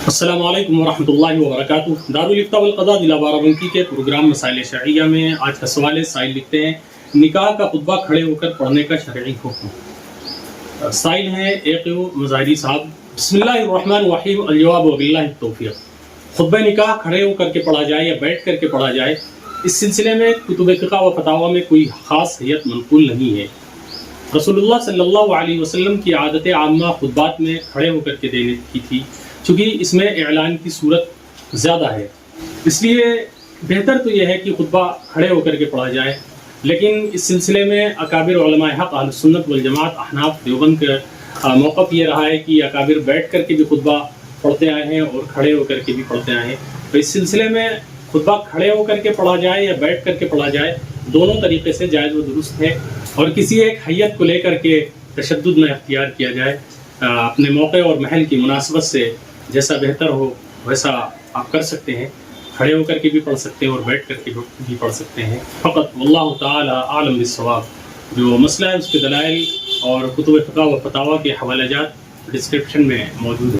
السلام علیکم ورحمۃ اللہ وبرکاتہ۔ دارالفتاء والقضاء ضلع بارہبنکی کے پروگرام مسائل شرعیہ میں آج کا سوال ہے۔ سائل لکھتے ہیں نکاح کا خطبہ کھڑے ہو کر پڑھنے کا شرعی حکم۔ سائل ہیں ایک مظاہری صاحب۔ بسم اللہ الرحمن الرحیم، الجواب وباللہ التوفیق۔ خطبہ نکاح کھڑے ہو کر کے پڑھا جائے یا بیٹھ کر کے پڑھا جائے، اس سلسلے میں کتب فقہ و فتاوی میں کوئی خاص حیت منقول نہیں ہے۔ رسول اللہ صلی اللہ علیہ وسلم کی عادت عامہ خطبات میں کھڑے ہو کر کے دینے کی تھی، چونکہ اس میں اعلان کی صورت زیادہ ہے، اس لیے بہتر تو یہ ہے کہ خطبہ کھڑے ہو کر کے پڑھا جائے۔ لیکن اس سلسلے میں اکابر علماء حق اہل سنت والجماعت احناف دیوبند کا موقف یہ رہا ہے کہ اکابر بیٹھ کر کے بھی خطبہ پڑھتے آئے ہیں اور کھڑے ہو کر کے بھی پڑھتے آئے ہیں۔ تو اس سلسلے میں خطبہ کھڑے ہو کر کے پڑھا جائے یا بیٹھ کر کے پڑھا جائے، دونوں طریقے سے جائز و درست ہے، اور کسی ایک حیت کو لے کر کے تشدد نہ اختیار کیا جائے۔ اپنے موقع اور محل کی مناسبت سے جیسا بہتر ہو ویسا آپ کر سکتے ہیں، کھڑے ہو کر کے بھی پڑھ سکتے ہیں اور بیٹھ کر کے بھی پڑھ سکتے ہیں۔ فقط واللہ تعالی عالم بالصواب۔ جو مسئلہ ہے اس کے دلائل اور کتب فقہ و فتاوی کے حوالہ جات ڈسکرپشن میں موجود ہیں۔